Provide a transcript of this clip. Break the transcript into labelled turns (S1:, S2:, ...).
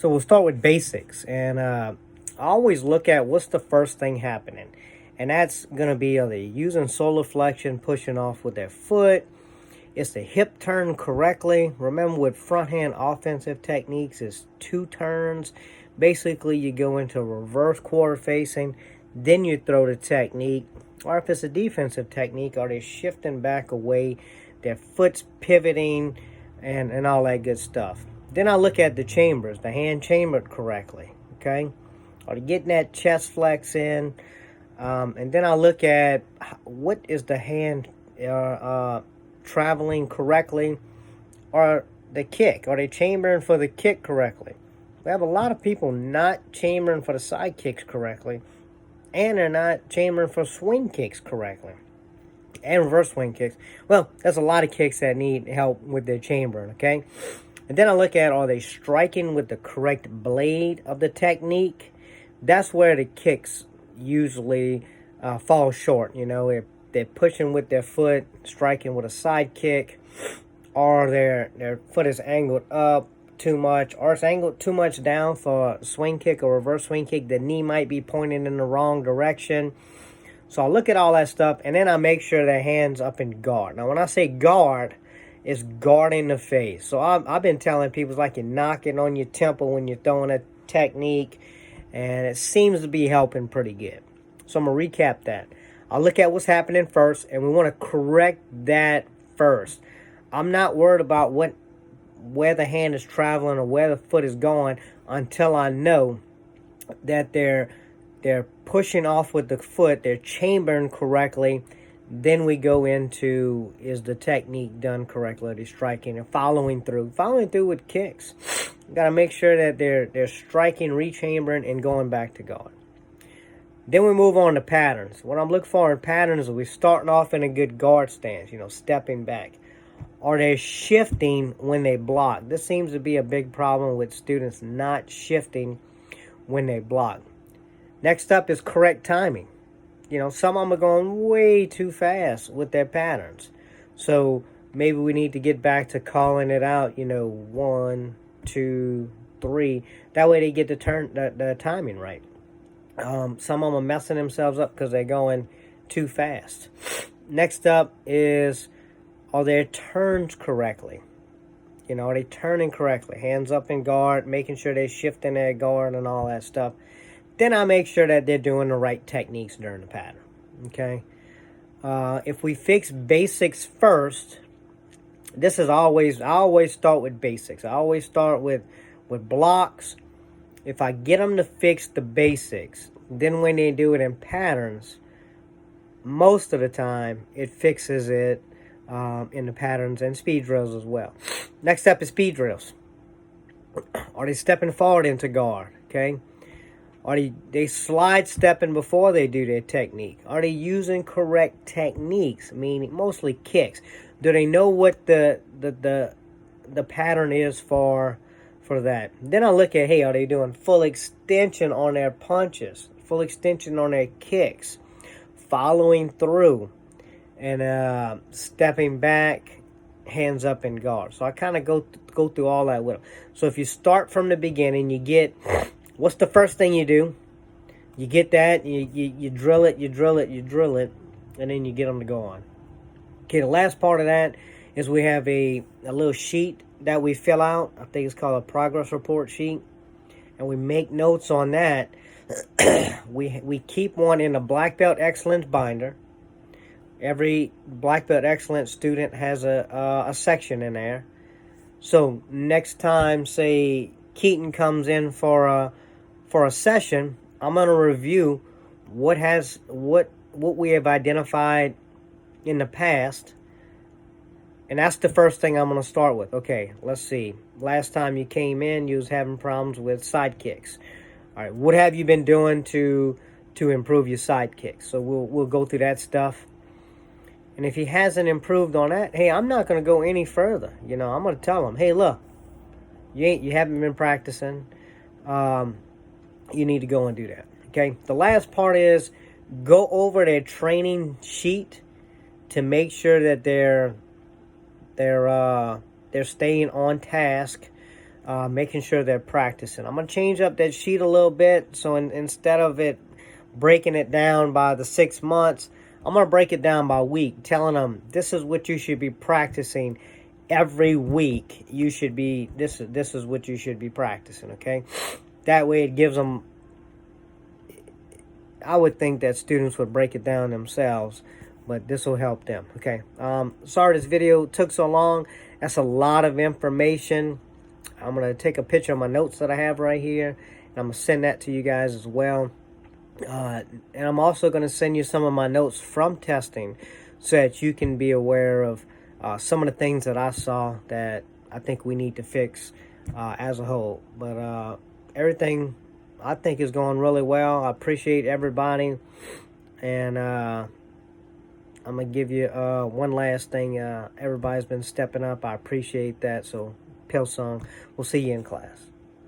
S1: So we'll start with basics, and I always look at what's the first thing happening, and that's gonna be are they using solar flexion, pushing off with their foot? Is the hip turned correctly? Remember, with front hand offensive techniques, is 2 turns. Basically, you go into reverse quarter facing, then you throw the technique. Or if it's a defensive technique, are they shifting back away? Their foot's pivoting, and all that good stuff. Then I look at the chambers, the hand chambered correctly, okay? Are they getting that chest flex in? And then I look at what is the hand traveling correctly, or the kick. Are they chambering for the kick correctly? We have a lot of people not chambering for the side kicks correctly, and they're not chambering for swing kicks correctly, and reverse swing kicks. Well, there's a lot of kicks that need help with their chambering, okay? And then I look at, are they striking with the correct blade of the technique? That's where the kicks usually fall short. You know, if they're pushing with their foot, striking with a side kick, or their foot is angled up too much, or it's angled too much down for a swing kick or reverse swing kick, the knee might be pointing in the wrong direction. So I look at all that stuff, and then I make sure their hand's up in guard. Now, when I say guard, it's guarding the face. So I've been telling people it's like you're knocking on your temple when you're throwing a technique, and it seems to be helping pretty good. So I'm going to recap that. I'll look at what's happening first, and we want to correct that first. I'm not worried about where the hand is traveling or where the foot is going until I know that they're pushing off with the foot, they're chambering correctly. Then we go into, is the technique done correctly? Are they striking and following through? Following through with kicks. You got to make sure that they're striking, rechambering, and going back to guard. Then we move on to patterns. What I'm looking for in patterns is we're starting off in a good guard stance, stepping back. Are they shifting when they block? This seems to be a big problem with students not shifting when they block. Next up is correct timing. Some of them are going way too fast with their patterns. So maybe we need to get back to calling it out, 1, 2, 3. That way they get the timing right. Some of them are messing themselves up because they're going too fast. Next up is, are their turns correctly? Are they turning correctly? Hands up in guard, making sure they're shifting their guard and all that stuff. Then I make sure that they're doing the right techniques during the pattern, okay? If we fix basics first, I always start with basics. I always start with blocks. If I get them to fix the basics, then when they do it in patterns, most of the time it fixes it in the patterns and speed drills as well. Next up is speed drills. Are they stepping forward into guard, okay? Are they slide stepping before they do their technique? Are they using correct techniques, meaning mostly kicks? Do they know what the pattern is for that? Then I look at, hey, are they doing full extension on their punches, full extension on their kicks, following through, and stepping back, hands up in guard? So I kind of go through all that with them. So if you start from the beginning, you get, what's the first thing you do? You get that, you drill it, and then you get them to go on. Okay, the last part of that is we have a little sheet that we fill out. I think it's called a progress report sheet. And we make notes on that. we keep one in a Black Belt Excellence binder. Every Black Belt Excellence student has a section in there. So next time, say, Keaton comes in for a session, I'm going to review what we have identified in the past, and that's the first thing I'm going to start with. Okay, let's see. Last time you came in, you was having problems with side kicks. All right, what have you been doing to improve your side kicks? So we'll go through that stuff. And if he hasn't improved on that, hey, I'm not going to go any further. I'm going to tell him, hey, look, you haven't been practicing. You need to go and do that. Okay. The last part is go over their training sheet to make sure that they're staying on task making sure they're practicing. I'm going to change up that sheet a little bit. So instead of it breaking it down by the 6 months, I'm going to break it down by week, telling them this is what you should be practicing every week. You should be, this is what you should be practicing, okay? That way it gives them, I would think that students would break it down themselves, but this will help them, okay? Sorry this video took so long. That's a lot of information. I'm going to take a picture of my notes that I have right here, and I'm going to send that to you guys as well. And I'm also going to send you some of my notes from testing so that you can be aware of some of the things that I saw that I think we need to fix as a whole. But everything I think is going really well. I appreciate everybody. And I'm going to give you one last thing. Everybody's been stepping up. I appreciate that. So, Pilsung, we'll see you in class.